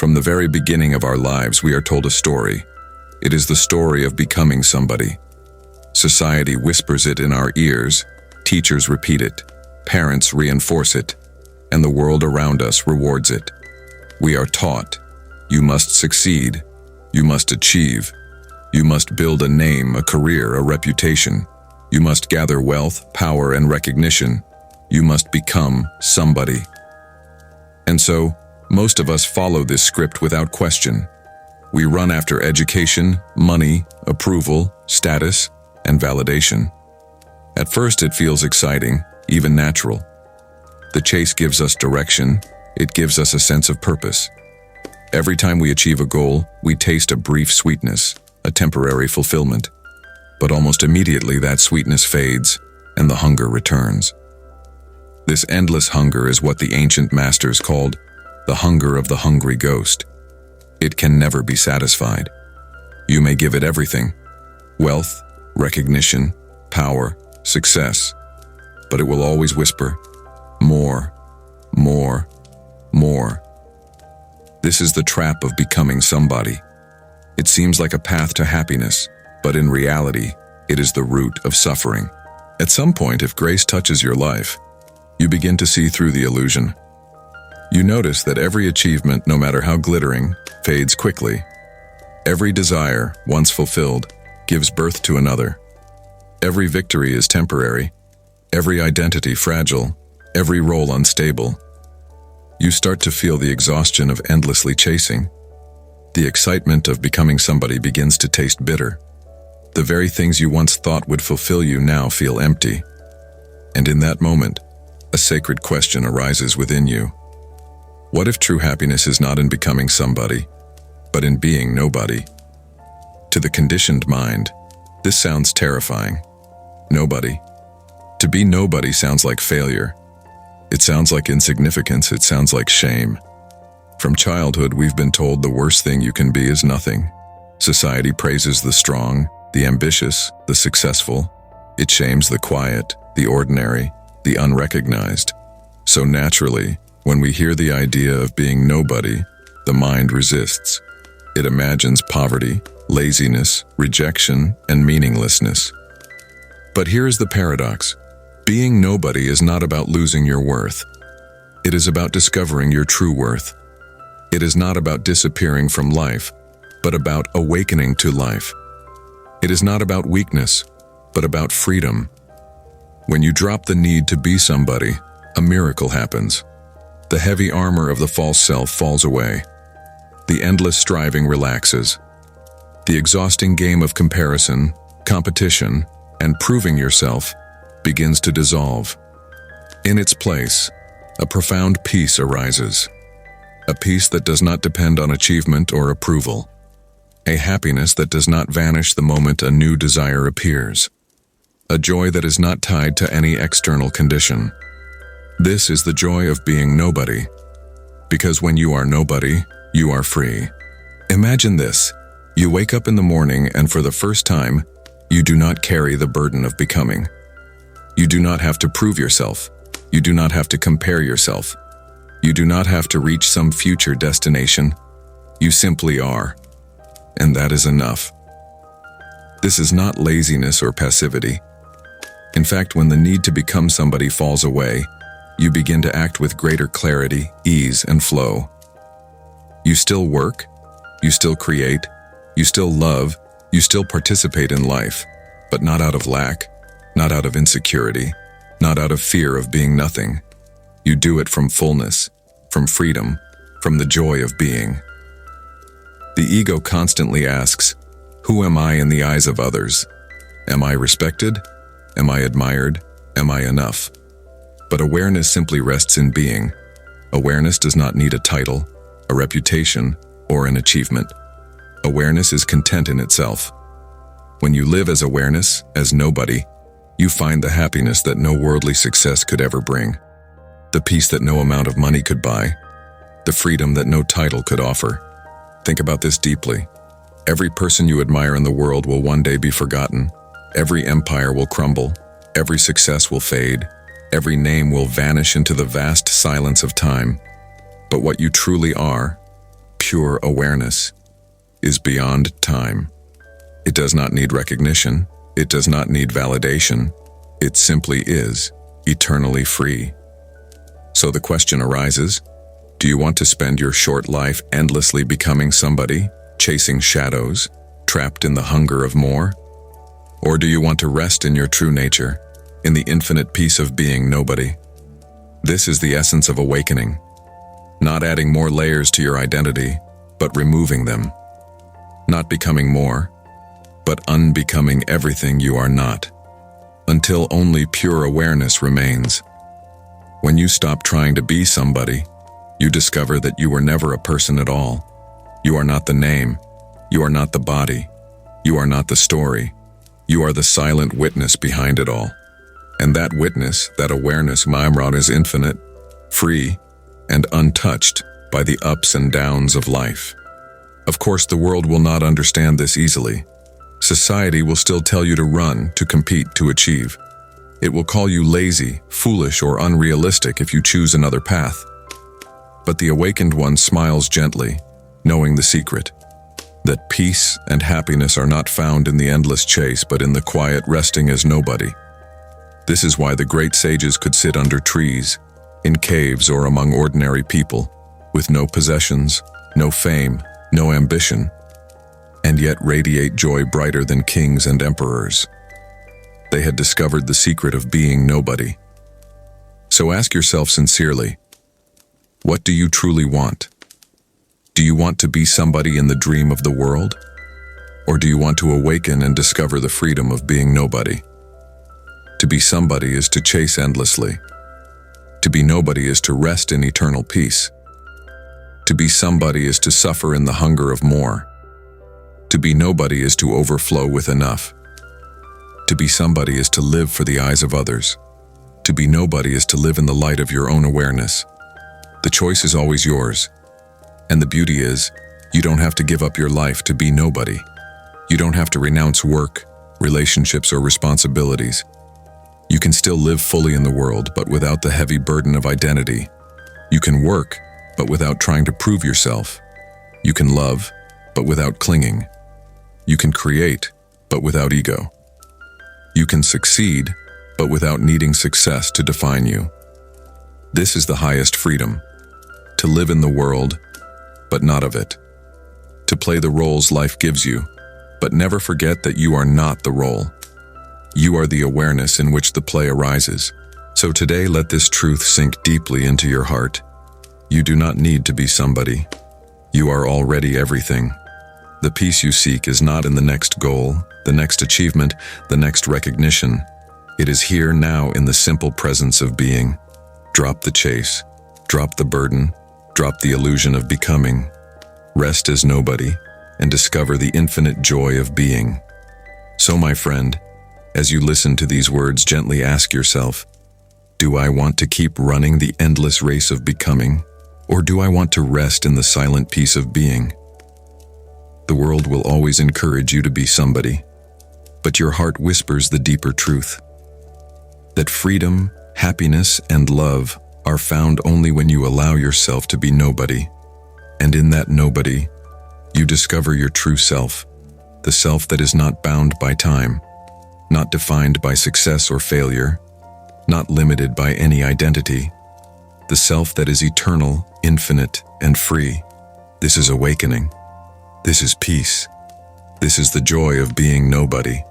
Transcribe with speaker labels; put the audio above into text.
Speaker 1: From the very beginning of our lives, we are told a story. It is the story of becoming somebody. Society whispers it in our ears, teachers repeat it, parents reinforce it, and the world around us rewards it. We are taught, you must succeed, you must achieve, you must build a name, a career, a reputation, you must gather wealth, power, and recognition, you must become somebody. And so, most of us follow this script without question. We run after education, money, approval, status, and validation. At first it feels exciting, even natural. The chase gives us direction, it gives us a sense of purpose. Every time we achieve a goal, we taste a brief sweetness, a temporary fulfillment. But almost immediately that sweetness fades, and the hunger returns. This endless hunger is what the ancient masters called the hunger of the hungry ghost. It can never be satisfied. You may give it everything: wealth, recognition, power, success, but it will always whisper, more, more, more. This is the trap of becoming somebody. It seems like a path to happiness, but in reality, it is the root of suffering. At some point, if grace touches your life, you begin to see through the illusion. You notice that every achievement, no matter how glittering, fades quickly. Every desire, once fulfilled, gives birth to another. Every victory is temporary, every identity fragile, every role unstable. You start to feel the exhaustion of endlessly chasing. The excitement of becoming somebody begins to taste bitter. The very things you once thought would fulfill you now feel empty. And in that moment, a sacred question arises within you. What if true happiness is not in becoming somebody, but in being nobody? To the conditioned mind, this sounds terrifying. Nobody. To be nobody sounds like failure. It sounds like insignificance, it sounds like shame. From childhood, we've been told the worst thing you can be is nothing. Society praises the strong, the ambitious, the successful. It shames the quiet, the ordinary, the unrecognized. So naturally, when we hear the idea of being nobody, the mind resists. It imagines poverty, laziness, rejection, and meaninglessness. But here is the paradox. Being nobody is not about losing your worth. It is about discovering your true worth. It is not about disappearing from life, but about awakening to life. It is not about weakness, but about freedom. When you drop the need to be somebody, a miracle happens. The heavy armor of the false self falls away. The endless striving relaxes. The exhausting game of comparison, competition, and proving yourself begins to dissolve. In its place, a profound peace arises. A peace that does not depend on achievement or approval. A happiness that does not vanish the moment a new desire appears. A joy that is not tied to any external condition. This is the joy of being nobody. Because when you are nobody, you are free. Imagine this. You wake up in the morning and for the first time, you do not carry the burden of becoming. You do not have to prove yourself. You do not have to compare yourself. You do not have to reach some future destination. You simply are. And that is enough. This is not laziness or passivity. In fact, when the need to become somebody falls away, you begin to act with greater clarity, ease, and flow. You still work, you still create, you still love, you still participate in life, but not out of lack, not out of insecurity, not out of fear of being nothing. You do it from fullness, from freedom, from the joy of being. The ego constantly asks, who am I in the eyes of others? Am I respected? Am I admired? Am I enough? But awareness simply rests in being. Awareness does not need a title, a reputation, or an achievement. Awareness is content in itself. When you live as awareness, as nobody, you find the happiness that no worldly success could ever bring, the peace that no amount of money could buy, the freedom that no title could offer. Think about this deeply. Every person you admire in the world will one day be forgotten. Every empire will crumble. Every success will fade. Every name will vanish into the vast silence of time. But what you truly are, pure awareness is beyond time. It does not need recognition. It does not need validation. It simply is eternally free. So the question arises, do you want to spend your short life endlessly becoming somebody, chasing shadows, trapped in the hunger of more? Or do you want to rest in your true nature, in the infinite peace of being nobody? This is the essence of awakening. Not adding more layers to your identity, but removing them. Not becoming more, but unbecoming everything you are not, until only pure awareness remains. When you stop trying to be somebody, you discover that you were never a person at all. You are not the name. You are not the body. You are not the story. You are the silent witness behind it all. And that witness, that awareness, MacLeod, is infinite, free, and untouched by the ups and downs of life. Of course, the world will not understand this easily. Society will still tell you to run, to compete, to achieve. It will call you lazy, foolish, or unrealistic if you choose another path. But the awakened one smiles gently, knowing the secret, that peace and happiness are not found in the endless chase, but in the quiet resting as nobody. This is why the great sages could sit under trees, in caves, or among ordinary people, with no possessions, no fame, no ambition, and yet radiate joy brighter than kings and emperors. They had discovered the secret of being nobody. So ask yourself sincerely, what do you truly want? Do you want to be somebody in the dream of the world? Or do you want to awaken and discover the freedom of being nobody? To be somebody is to chase endlessly. To be nobody is to rest in eternal peace. To be somebody is to suffer in the hunger of more. To be nobody is to overflow with enough. To be somebody is to live for the eyes of others. To be nobody is to live in the light of your own awareness. The choice is always yours. And the beauty is, you don't have to give up your life to be nobody. You don't have to renounce work, relationships, or responsibilities. You can still live fully in the world, but without the heavy burden of identity. You can work, but without trying to prove yourself. You can love, but without clinging. You can create, but without ego. You can succeed, but without needing success to define you. This is the highest freedom. To live in the world, but not of it. To play the roles life gives you, but never forget that you are not the role. You are the awareness in which the play arises. So today, let this truth sink deeply into your heart. You do not need to be somebody. You are already everything. The peace you seek is not in the next goal, the next achievement, the next recognition. It is here now in the simple presence of being. Drop the chase, drop the burden, drop the illusion of becoming. Rest as nobody and discover the infinite joy of being. So, my friend, as you listen to these words, gently ask yourself, do I want to keep running the endless race of becoming, or do I want to rest in the silent peace of being? The world will always encourage you to be somebody, but your heart whispers the deeper truth, that freedom, happiness, and love are found only when you allow yourself to be nobody. And in that nobody, you discover your true self, the self that is not bound by time, not defined by success or failure, not limited by any identity, the self that is eternal, infinite, and free. This is awakening. This is peace. This is the joy of being nobody.